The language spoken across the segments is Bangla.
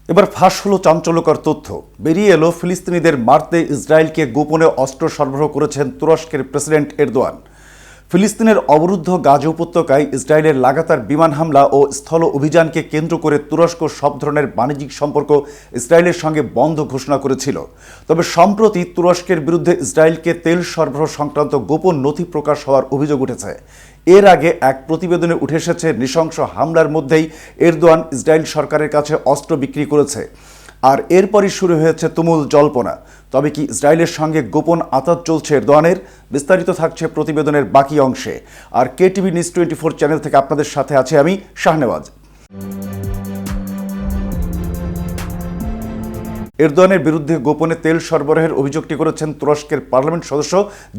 এবার ফাঁস হলো চাঞ্চল্যকর তথ্য। বেরিয়ে এলো ফিলিস্তিনিদের মারতে ইসরায়েলকে গোপনে অস্ত্র সরবরাহ করেছেন তুরস্কের প্রেসিডেন্ট এরদোয়ান। ফিলিস্তিনের অবরুদ্ধ গাজা উপত্যকায় ইসরায়েলের লাগাতার বিমান হামলা ও স্থল অভিযানকে কেন্দ্র করে তুরস্ক সব ধরনের বাণিজ্যিক সম্পর্ক ইসরায়েলের সঙ্গে বন্ধ ঘোষণা করেছিল। তবে সম্প্রতি তুরস্কের বিরুদ্ধে ইসরায়েলকে তেল সরবরাহ সংক্রান্ত গোপন নথি প্রকাশ হওয়ার অভিযোগ উঠেছে। এর আগে এক প্রতিবেদনে উঠে এসেছে নৃশংস হামলার মধ্যেই এরদোয়ান ইসরায়েল সরকারের কাছে অস্ত্র বিক্রি করেছে। আর এরপরই শুরু হয়েছে তুমুল জল্পনা। তবে কি ইসরায়েলের সঙ্গে গোপন আতাত চলছে এরদোয়ানের? বিস্তারিত থাকছে প্রতিবেদনের বাকি অংশে। আর কেটিভি নিউজ 24 চ্যানেল থেকে আপনাদের সাথে আছে আমি শাহনেওয়াজ। এরদোয়ানের বিরুদ্ধে গোপনে তেল সরবরাহের অভিযোগটি করেছেন তুরস্কের পার্লামেন্ট সদস্য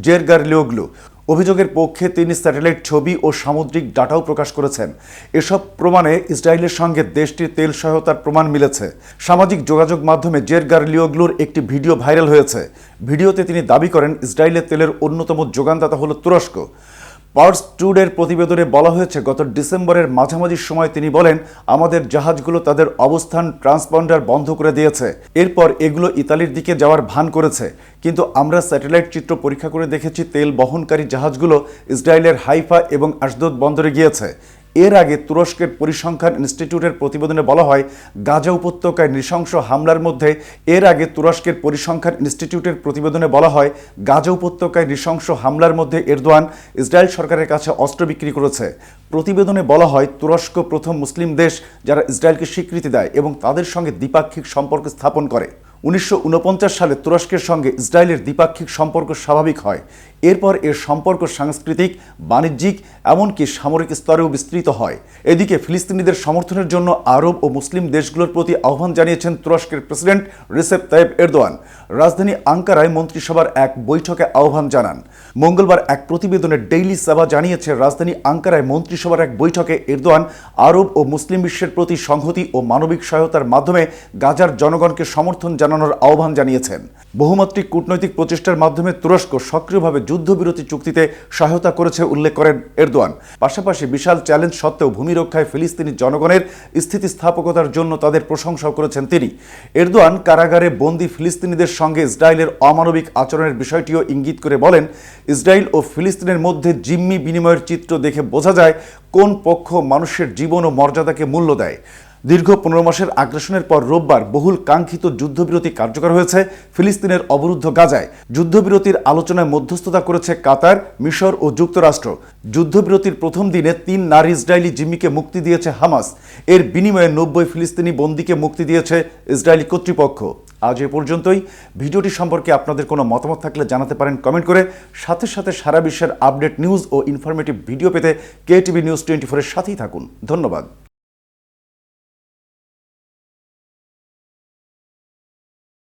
জেরগারলিওগলু। অভিযোগের পক্ষে তিনি স্যাটেলাইট ছবি ও সামুদ্রিক ডাটাও প্রকাশ করেছেন। এসব প্রমাণে ইসরায়েলের সঙ্গে দেশটির তেল সহায়তার প্রমাণ মিলেছে। সামাজিক যোগাযোগ মাধ্যমে জেরগারলিওগলুর একটি ভিডিও ভাইরাল হয়েছে। ভিডিওতে তিনি দাবি করেন ইসরায়েলের তেলের অন্যতম যোগানদাতা হল তুরস্ক। পার্স টুডের প্রতিবেদনে বলা হয়েছে, গত ডিসেম্বরের মাঝামাঝি সময় তিনি বলেন, আমাদের জাহাজগুলো তাদের অবস্থান ট্রান্সপন্ডার বন্ধ করে দিয়েছে। এরপর এগুলো ইতালির দিকে যাওয়ার ভান করেছে। কিন্তু আমরা স্যাটেলাইট চিত্র পরীক্ষা করে দেখেছি তেল বহনকারী জাহাজগুলো ইসরায়েলের হাইফা এবং আশদোদ বন্দরে গিয়েছে। এর আগে তুরস্কের পরিসংখ্যান ইনস্টিটিউটের প্রতিবেদনে বলা হয়, গাজা উপত্যকায় নৃশংস হামলার মধ্যে গাজা উপত্যকায় নৃশংস হামলার মধ্যে এরদোয়ান ইসরায়েল সরকারের কাছে অস্ত্র বিক্রি করেছে। প্রতিবেদনে বলা হয়, তুরস্ক প্রথম মুসলিম দেশ যারা ইসরায়েলকে স্বীকৃতি দেয় এবং তাদের সঙ্গে দ্বিপাক্ষিক সম্পর্ক স্থাপন করে। 1949 সালে তুরস্কের সঙ্গে ইসরায়েলের দ্বিপাক্ষিক সম্পর্ক স্বাভাবিক হয়। এরপর এর সম্পর্ক সাংস্কৃতিক, বাণিজ্যিক, এমনকি সামরিক স্তরেও বিস্তৃত হয়। এদিকে ফিলিস্তিনিদের সমর্থনের জন্য আরব ও মুসলিম দেশগুলোর প্রতি আহ্বান জানিয়েছেন তুরস্কের প্রেসিডেন্ট রিসেপ তাইয়েপ এরদোয়ান। রাজধানী আঙ্কারায় মন্ত্রিসভার এক বৈঠকে আহ্বান জানান। মঙ্গলবার এক প্রতিবেদনে ডেইলি সাবা জানিয়েছে, রাজধানী আঙ্কারায় মন্ত্রিসভার এক বৈঠকে এরদোয়ান আরব ও মুসলিম বিশ্বের প্রতি সংহতি ও মানবিক সহায়তার মাধ্যমে গাজার জনগণকে সমর্থন জানানোর আহ্বান জানিয়েছেন। বহুমাত্রিক কূটনৈতিক প্রচেষ্টার মাধ্যমে তুরস্ক সক্রিয়ভাবে যুদ্ধবিরতি চুক্তিতে সহায়তা করেছে উল্লেখ করেন এরদোয়ান। পাশাপাশি বিশাল চ্যালেঞ্জ সত্ত্বেও ভূমি রক্ষায় ফিলিস্তিনি জনগণের স্থিতিস্থাপকতার জন্য তাদের প্রশংসাও করেছেন তিনি। এরদোয়ান কারাগারে বন্দী ফিলিস্তিনিদের সঙ্গে ইসরায়েলের অমানবিক আচরণের বিষয়টিও ইঙ্গিত করে বলেন, ইসরায়েল ও ফিলিস্তিনের মধ্যে জিম্মি বিনিময়ের চিত্র দেখে বোঝা যায় কোন পক্ষ মানুষের জীবন ও মর্যাদাকে মূল্য দেয়। দীর্ঘ 15 মাসের আগ্রাসনের পর রোববার বহুল কাঙ্ক্ষিত যুদ্ধবিরতি কার্যকর হয়েছে ফিলিস্তিনের অবরুদ্ধ গাজায়। যুদ্ধবিরতির আলোচনায় মধ্যস্থতা করেছে কাতার, মিশর ও যুক্তরাষ্ট্র। যুদ্ধবিরতির প্রথম দিনে 3 নারী ইসরায়েলি জিম্মিকে মুক্তি দিয়েছে হামাস। এর বিনিময়ে 90 ফিলিস্তিনি বন্দীকে মুক্তি দিয়েছে ইসরায়েলি কর্তৃপক্ষ। আজ এ পর্যন্তই। ভিডিওটি সম্পর্কে আপনাদের কোনো মতামত থাকলে জানাতে পারেন কমেন্ট করে। সাথে সাথে সারা বিশ্বের আপডেট নিউজ ও ইনফরমেটিভ ভিডিও পেতে কেটিভি নিউজ 24 এর সাথেই থাকুন। ধন্যবাদ।